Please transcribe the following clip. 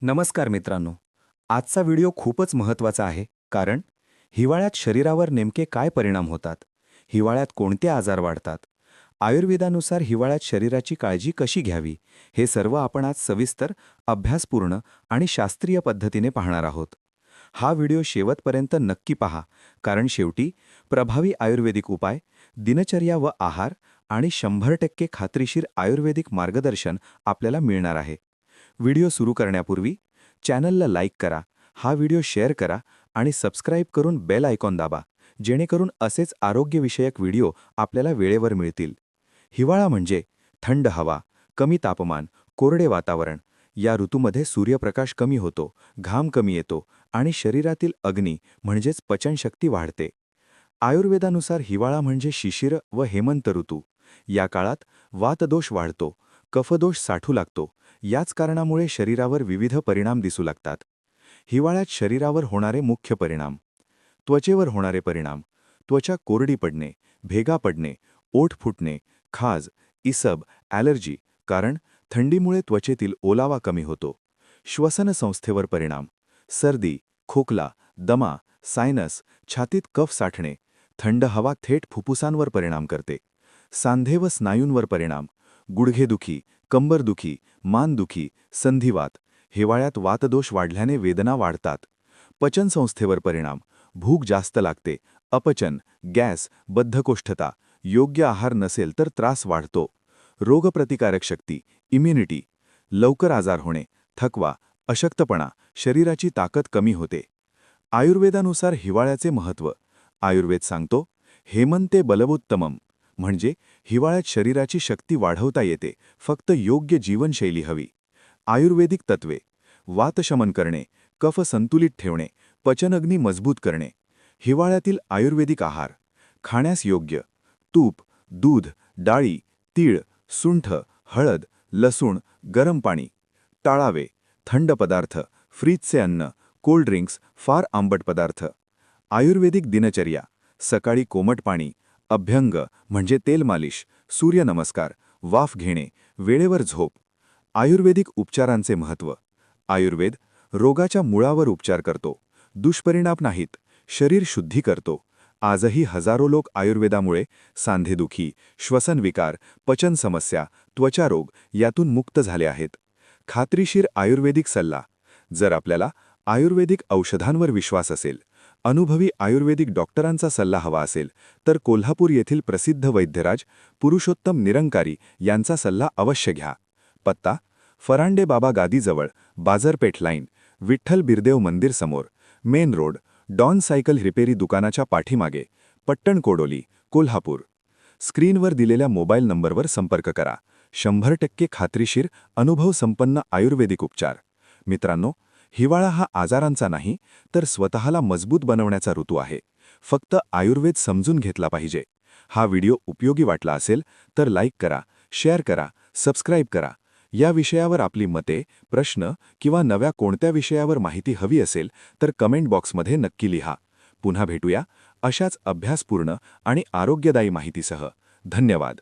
नमस्कार मित्रांनो. आजचा व्हिडिओ खूपच महत्त्वाचा आहे, कारण हिवाळ्यात शरीरावर नेमके काय परिणाम होतात, हिवाळ्यात कोणते आजार वाढतात, आयुर्वेदानुसार हिवाळ्यात शरीराची काळजी कशी घ्यावी, हे सर्व आपण आज सविस्तर, अभ्यासपूर्ण आणि शास्त्रीय पद्धतीने पाहणार आहोत. हा व्हिडिओ शेवटपर्यंत नक्की पहा, कारण शेवटी प्रभावी आयुर्वेदिक उपाय, दिनचर्या व आहार आणि 100% खात्रीशीर आयुर्वेदिक मार्गदर्शन आपल्याला मिळणार आहे. व्हिडिओ सुरू करण्यापूर्वी चॅनलला लाईक करा, हा व्हिडिओ शेअर करा आणि सबस्क्राईब करून बेल आयकॉन दाबा, जेणेकरून असेच आरोग्यविषयक व्हिडिओ आपल्याला वेळेवर मिळतील. हिवाळा म्हणजे थंड हवा, कमी तापमान, कोरडे वातावरण. या ऋतूमध्ये सूर्यप्रकाश कमी होतो, घाम कमी येतो आणि शरीरातील अग्नी म्हणजेच पचनशक्ती वाढते. आयुर्वेदानुसार हिवाळा म्हणजे शिशिर व हेमंत ऋतू. या काळात वातदोष वाढतो, कफदोष साठू लागतो. याच कारणामुळे शरीरावर विविध परिणाम दिसू लागतात. हिवाळ्यात शरीरावर होणारे मुख्य परिणाम. त्वचेवर होणारे परिणाम. त्वचा कोरडी पडणे, भेगा पडणे, ओठ फुटणे, खाज, इसब, ॲलर्जी, कारण थंडीमुळे त्वचेतील ओलावा कमी होतो. श्वसन संस्थेवर परिणाम. सर्दी, खोकला, दमा, सायनस, छातीत कफ साठणे. थंड हवा थेट फुफ्फुसांवर परिणाम करते. सांधे व स्नायूंवर परिणाम. गुडघेदुखी, कंबरदुखी, मानदुखी, संधिवात. हिवाळ्यात वातदोष वाढल्याने वेदना वाढतात. पचनसंस्थेवर परिणाम. भूक जास्त लागते, अपचन, गॅस, बद्धकोष्ठता. योग्य आहार नसेल तर त्रास वाढतो. रोगप्रतिकारक शक्ती, इम्युनिटी. लवकर आजार होणे, थकवा, अशक्तपणा, शरीराची ताकद कमी होते. आयुर्वेदानुसार हिवाळ्याचे महत्त्व. आयुर्वेद सांगतो, हेमंते बलवोत्तमम, म्हणजे हिवाळ्यात शरीराची शक्ती वाढवता येते, फक्त योग्य जीवनशैली हवी. आयुर्वेदिक तत्वे. वातशमन करणे, कफ संतुलित ठेवणे, पचनअग्नी मजबूत करणे. हिवाळ्यातील आयुर्वेदिक आहार. खाण्यास योग्य: तूप, दूध, डाळी, तीळ, सुंठ, हळद, लसूण, गरम पाणी. टाळावे: थंड पदार्थ, फ्रीजचे अन्न, कोल्ड ड्रिंक्स, फार आंबट पदार्थ. आयुर्वेदिक दिनचर्या. सकाळी कोमट पाणी, अभ्यंग म्हणजे तेल मालिश, सूर्यनमस्कार, वाफ घेणे, वेळेवर झोप. आयुर्वेदिक उपचारांचे महत्त्व. आयुर्वेद रोगाच्या मुळावर उपचार करतो, दुष्परिणाम नाहीत, शरीर शुद्धी करतो. आजही हजारो लोक आयुर्वेदामुळे सांधेदुखी, श्वसनविकार, पचन समस्या, त्वचारोग यातून मुक्त झाले आहेत. खात्रीशीर आयुर्वेदिक सल्ला. जर आपल्याला आयुर्वेदिक औषधांवर विश्वास असेल, अनुभवी आयुर्वेदिक डॉक्टरांचा सल्ला हवा असेल, तर कोल्हापूर येथील प्रसिद्ध वैद्यराज पुरुषोत्तम निरंकारी यांचा सल्ला अवश्य घ्या. पत्ता: फरांडे बाबा गादीजवळ, बाजारपेठ लाईन, विठ्ठल बिरदेव मंदिर समोर, मेन रोड, डॉन सायकल रिपेरी दुकानाच्या पाठीमागे, पट्टण कोडोली, कोल्हापूर. स्क्रीनवर दिलेल्या मोबाईल नंबरवर संपर्क करा. 100% खात्रीशीर, अनुभवसंपन्न आयुर्वेदिक उपचार. मित्रांनो, हिवाळा हा आजारांचा नाही, तर स्वतःला मजबूत बनवण्याचा ऋतू आहे. फक्त आयुर्वेद समजून घेतला पाहिजे. हा व्हिडिओ उपयोगी वाटला असेल तर लाईक करा, शेअर करा, सबस्क्राईब करा. या विषयावर आपली मते, प्रश्न किंवा नव्या कोणत्या विषयावर माहिती हवी असेल तर कमेंट बॉक्समध्ये नक्की लिहा. पुन्हा भेटूया अशाच अभ्यासपूर्ण आणि आरोग्यदायी माहितीसह. धन्यवाद.